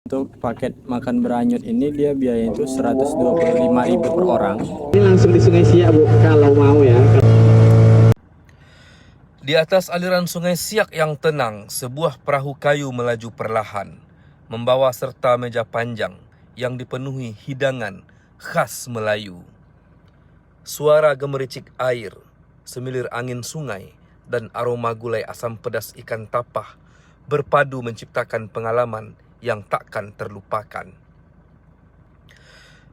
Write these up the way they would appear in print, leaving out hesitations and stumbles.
Untuk paket makan beranyut ini dia biaya itu 125.000 per orang. Ini langsung di Sungai Siak, Bu, kalau mau ya. Di atas aliran Sungai Siak yang tenang, sebuah perahu kayu melaju perlahan, membawa serta meja panjang yang dipenuhi hidangan khas Melayu. Suara gemericik air, semilir angin sungai, dan aroma gulai asam pedas ikan tapah berpadu menciptakan pengalaman yang takkan terlupakan.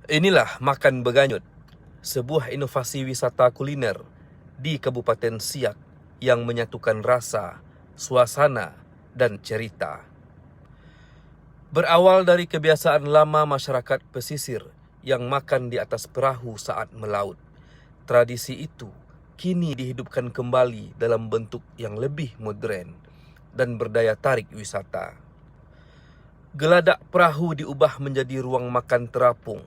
Inilah Makan Beganyut, sebuah inovasi wisata kuliner di Kabupaten Siak yang menyatukan rasa, suasana, dan cerita. Berawal dari kebiasaan lama masyarakat pesisir yang makan di atas perahu saat melaut, tradisi itu kini dihidupkan kembali dalam bentuk yang lebih modern dan berdaya tarik wisata. Geladak perahu diubah menjadi ruang makan terapung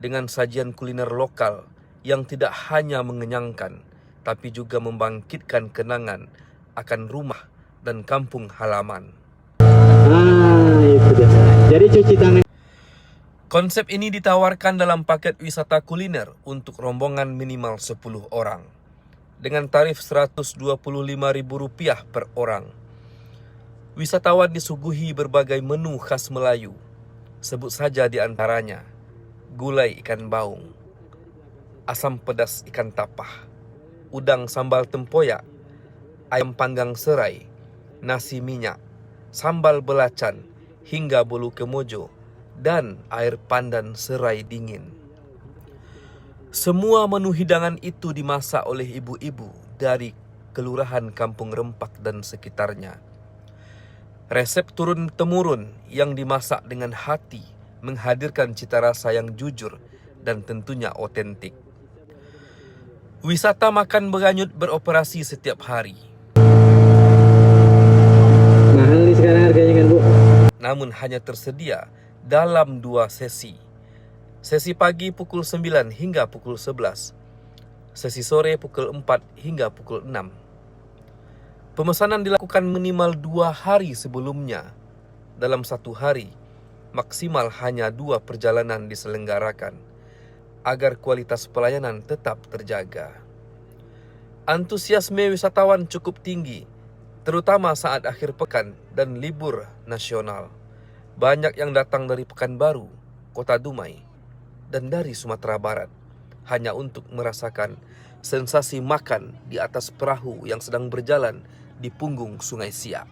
dengan sajian kuliner lokal yang tidak hanya mengenyangkan, tapi juga membangkitkan kenangan akan rumah dan kampung halaman. Itu dia. Jadi cuci tangan. Konsep ini ditawarkan dalam paket wisata kuliner untuk rombongan minimal 10 orang dengan tarif Rp125.000 per orang. Wisatawan disuguhi berbagai menu khas Melayu. Sebut saja di antaranya gulai ikan baung, asam pedas ikan tapah, udang sambal tempoyak, ayam panggang serai, nasi minyak, sambal belacan, hingga bolu kemojo, dan air pandan serai dingin. Semua menu hidangan itu dimasak oleh ibu-ibu dari Kelurahan Kampung Rempak dan sekitarnya. Resep turun-temurun yang dimasak dengan hati menghadirkan cita rasa yang jujur dan tentunya otentik. Wisata Makan Beganyut beroperasi setiap hari. Mahal nih sekarang harganya kan, Bu? Namun hanya tersedia dalam 2 sesi. Sesi pagi pukul 9 hingga pukul 11. Sesi sore pukul 4 hingga pukul 6. Pemesanan dilakukan minimal 2 hari sebelumnya. Dalam 1 hari, maksimal hanya 2 perjalanan diselenggarakan agar kualitas pelayanan tetap terjaga. Antusiasme wisatawan cukup tinggi, terutama saat akhir pekan dan libur nasional. Banyak yang datang dari Pekanbaru, Kota Dumai, dan dari Sumatera Barat hanya untuk merasakan sensasi makan di atas perahu yang sedang berjalan di punggung Sungai Siak.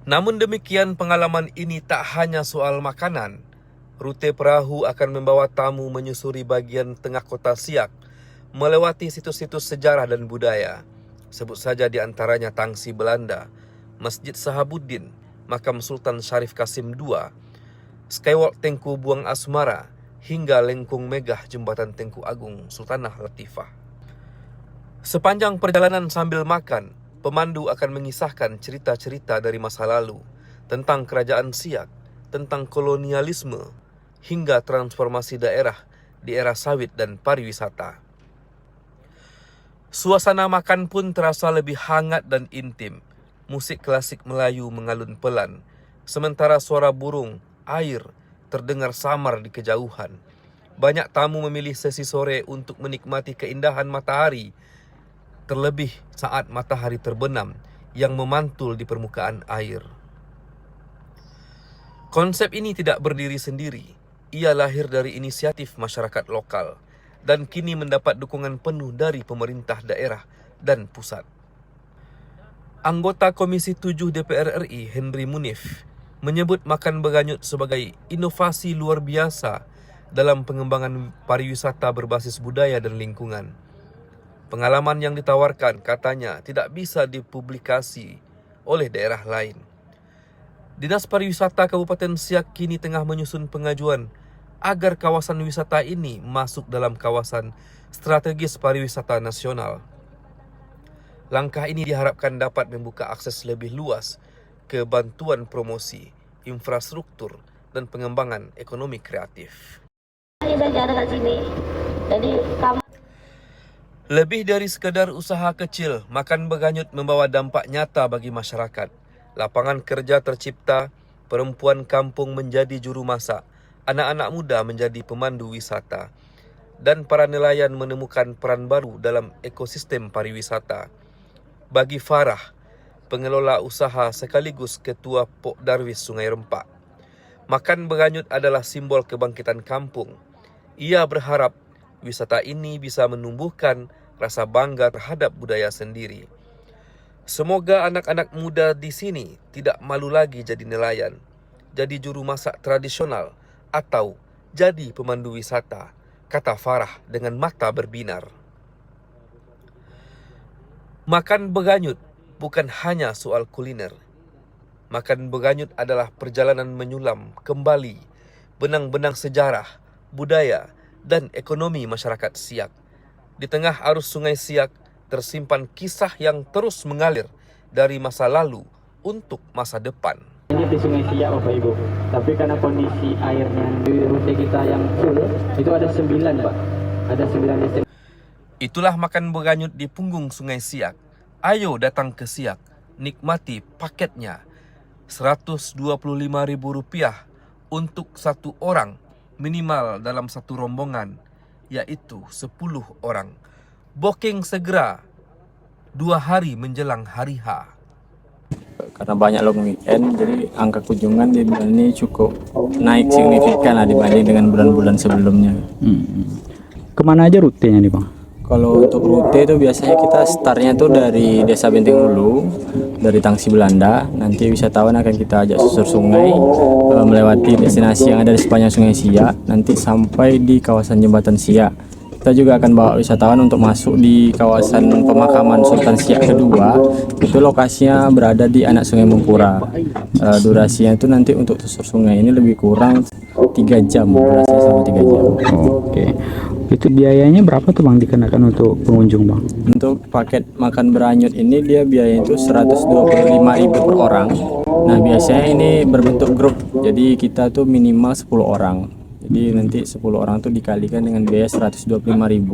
Namun demikian, pengalaman ini tak hanya soal makanan. Rute perahu akan membawa tamu menyusuri bagian tengah kota Siak, melewati situs-situs sejarah dan budaya. Sebut saja di antaranya Tangsi Belanda, Masjid Sahabuddin, Makam Sultan Syarif Kasim II, Skywalk Tengku Buang Asmara, hingga Lengkung Megah Jembatan Tengku Agung Sultanah Latifah. Sepanjang perjalanan sambil makan, pemandu akan mengisahkan cerita-cerita dari masa lalu tentang kerajaan Siak, tentang kolonialisme, hingga transformasi daerah di era sawit dan pariwisata. Suasana makan pun terasa lebih hangat dan intim. Musik klasik Melayu mengalun pelan, sementara suara burung, air terdengar samar di kejauhan. Banyak tamu memilih sesi sore untuk menikmati keindahan matahari, terlebih saat matahari terbenam yang memantul di permukaan air. Konsep ini tidak berdiri sendiri. Ia lahir dari inisiatif masyarakat lokal dan kini mendapat dukungan penuh dari pemerintah daerah dan pusat. Anggota Komisi 7 DPR RI Henry Munif menyebut Makan Beganyut sebagai inovasi luar biasa dalam pengembangan pariwisata berbasis budaya dan lingkungan. Pengalaman yang ditawarkan katanya tidak bisa dipublikasi oleh daerah lain. Dinas Pariwisata Kabupaten Siak kini tengah menyusun pengajuan agar kawasan wisata ini masuk dalam kawasan strategis pariwisata nasional. Langkah ini diharapkan dapat membuka akses lebih luas ke bantuan promosi, infrastruktur, dan pengembangan ekonomi kreatif. Jadi Lebih dari sekedar usaha kecil, Makan Beganyut membawa dampak nyata bagi masyarakat. Lapangan kerja tercipta, perempuan kampung menjadi juru masak, anak-anak muda menjadi pemandu wisata, dan para nelayan menemukan peran baru dalam ekosistem pariwisata. Bagi Farah, pengelola usaha sekaligus Ketua Pok Darwis Sungai Rempak, Makan Beganyut adalah simbol kebangkitan kampung. Ia berharap wisata ini bisa menumbuhkan rasa bangga terhadap budaya sendiri. Semoga anak-anak muda di sini tidak malu lagi jadi nelayan, jadi juru masak tradisional, atau jadi pemandu wisata, kata Farah dengan mata berbinar. Makan Beganyut bukan hanya soal kuliner. Makan Beganyut adalah perjalanan menyulam kembali benang-benang sejarah, budaya, dan ekonomi masyarakat Siak. Di tengah arus Sungai Siak tersimpan kisah yang terus mengalir dari masa lalu untuk masa depan. Ini di Sungai Siak Bapak Ibu, tapi karena kondisi airnya di rute kita yang full, itu ada 9 Pak, ada 9 destinasi. Itulah Makan Beganyut di punggung Sungai Siak. Ayo datang ke Siak, nikmati paketnya. Rp125.000 untuk satu orang minimal dalam satu rombongan, yaitu 10 orang. Booking segera 2 hari menjelang hari H. Karena banyak long weekend, jadi angka kunjungan di bulan ini cukup naik signifikan lah dibanding dengan bulan-bulan sebelumnya. Kemana aja rutenya nih Bang? Kalau untuk rute itu biasanya kita startnya tuh dari Desa Benteng Hulu, dari Tangsi Belanda. Nanti wisatawan akan kita ajak susur sungai, melewati destinasi yang ada di sepanjang Sungai Siak, nanti sampai di kawasan Jembatan Siak. Kita juga akan bawa wisatawan untuk masuk di kawasan pemakaman Sultan Siak kedua. Itu lokasinya berada di anak Sungai Mempura. Durasinya itu nanti untuk susur sungai ini lebih kurang 3 jam, durasinya sama 3 jam. Oke. Itu biayanya berapa tuh Bang dikenakan untuk pengunjung Bang? Untuk paket Makan Beranyut ini dia biaya itu Rp125.000 per orang. Nah biasanya ini berbentuk grup, jadi kita tuh minimal 10 orang. Jadi nanti 10 orang tuh dikalikan dengan biaya Rp125.000.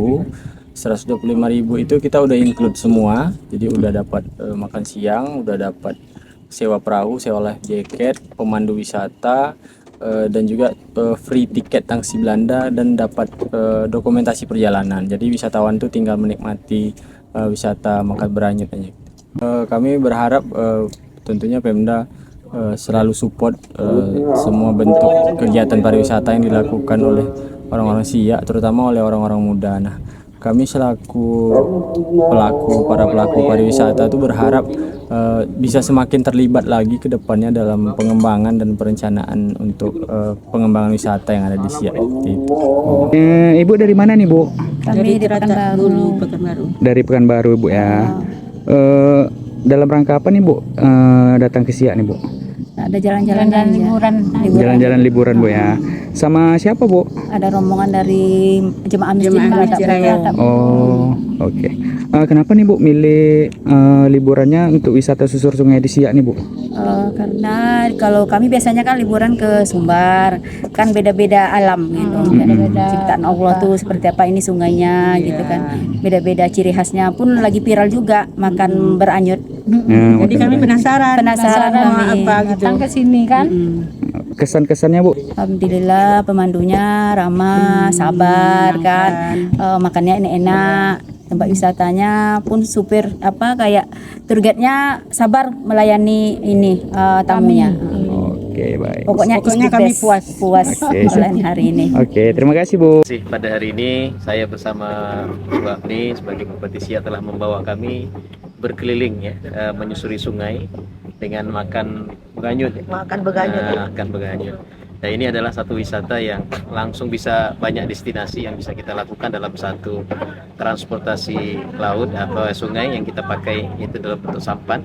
Rp125.000 itu kita udah include semua. Jadi udah dapat makan siang, udah dapat sewa perahu, sewa life jacket, pemandu wisata, dan juga free tiket Tangsi Belanda, dan dapat dokumentasi perjalanan. Jadi wisatawan tuh tinggal menikmati wisata Makan Beranyut aja. Kami berharap tentunya Pemda selalu support semua bentuk kegiatan pariwisata yang dilakukan oleh orang-orang Siak, terutama oleh orang-orang muda. Nah, kami selaku para pelaku pariwisata itu berharap bisa semakin terlibat lagi ke depannya dalam pengembangan dan perencanaan untuk pengembangan wisata yang ada di Siak. Ibu dari mana nih Bu? Kami di Pekanbaru. Dari Pekanbaru Bu ya. Dalam rangka apa nih Bu datang ke Siak nih Bu? Ada jalan-jalan dan liburan. Jalan-jalan liburan Bu ya. Sama siapa Bu? Ada rombongan dari jemaah masjid Raya. Oh, oke. Kenapa nih Bu milih liburannya untuk wisata susur sungai di Siak nih Bu? Karena kalau kami biasanya kan liburan ke Sumbar, kan beda-beda alam gitu. Beda-beda ciptaan Allah tuh seperti apa ini sungainya gitu kan. Beda-beda ciri khasnya pun lagi viral juga Makan Beranyut. Jadi kami penasaran kami apa gitu. datang ke sini kan. Kesan-kesannya Bu? Alhamdulillah pemandunya ramah, sabar kan. Makannya enak-enak. Tempat wisatanya pun supir kayak tour guide-nya sabar melayani ini tamunya. Oke, baik. Pokoknya kami puas melayani hari ini. Oke, terima kasih Bu. Pada hari ini saya bersama Bu Afni sebagai Bupati Siak telah membawa kami berkeliling ya, menyusuri sungai dengan makan beganyut. Makan beganyut. Nah, ini adalah satu wisata yang langsung bisa banyak destinasi yang bisa kita lakukan dalam satu transportasi laut atau sungai yang kita pakai itu dalam bentuk sampan.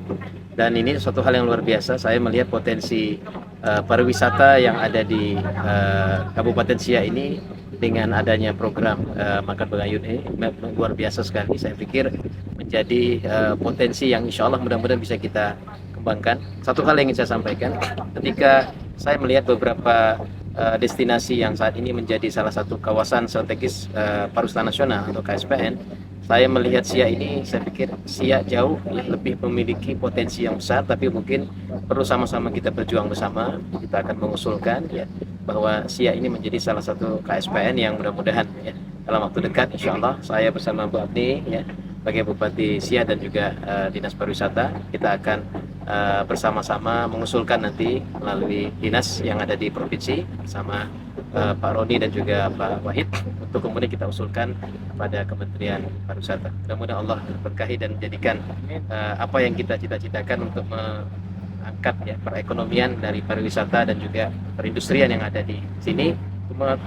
Dan ini suatu hal yang luar biasa. Saya melihat potensi pariwisata yang ada di Kabupaten Siak ini dengan adanya program Makan Beganyut ini luar biasa sekali. Saya pikir menjadi potensi yang insya Allah mudah-mudahan bisa kita kembangkan. Satu hal yang ingin saya sampaikan, ketika saya melihat beberapa destinasi yang saat ini menjadi salah satu kawasan strategis pariwisata nasional atau KSPN, Saya melihat Siak ini, saya pikir Siak jauh lebih memiliki potensi yang besar, tapi mungkin perlu sama-sama kita berjuang bersama. Kita akan mengusulkan ya bahwa Siak ini menjadi salah satu KSPN yang mudah-mudahan ya dalam waktu dekat, insya Allah saya bersama Bu Apni ya sebagai Bupati Siak dan juga Dinas Pariwisata, kita akan bersama-sama mengusulkan nanti melalui dinas yang ada di provinsi bersama Pak Roni dan juga Pak Wahid untuk kemudian kita usulkan pada Kementerian Pariwisata. Mudah-mudahan Allah berkahi dan menjadikan apa yang kita cita-citakan untuk mengangkat ya perekonomian dari pariwisata dan juga perindustrian yang ada di sini,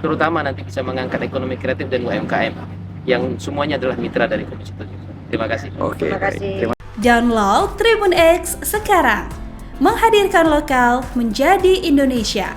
terutama nanti bisa mengangkat ekonomi kreatif dan UMKM yang semuanya adalah mitra dari Komisi 7. Terima kasih. Oke. Terima Download Tribun X sekarang. Menghadirkan lokal menjadi Indonesia.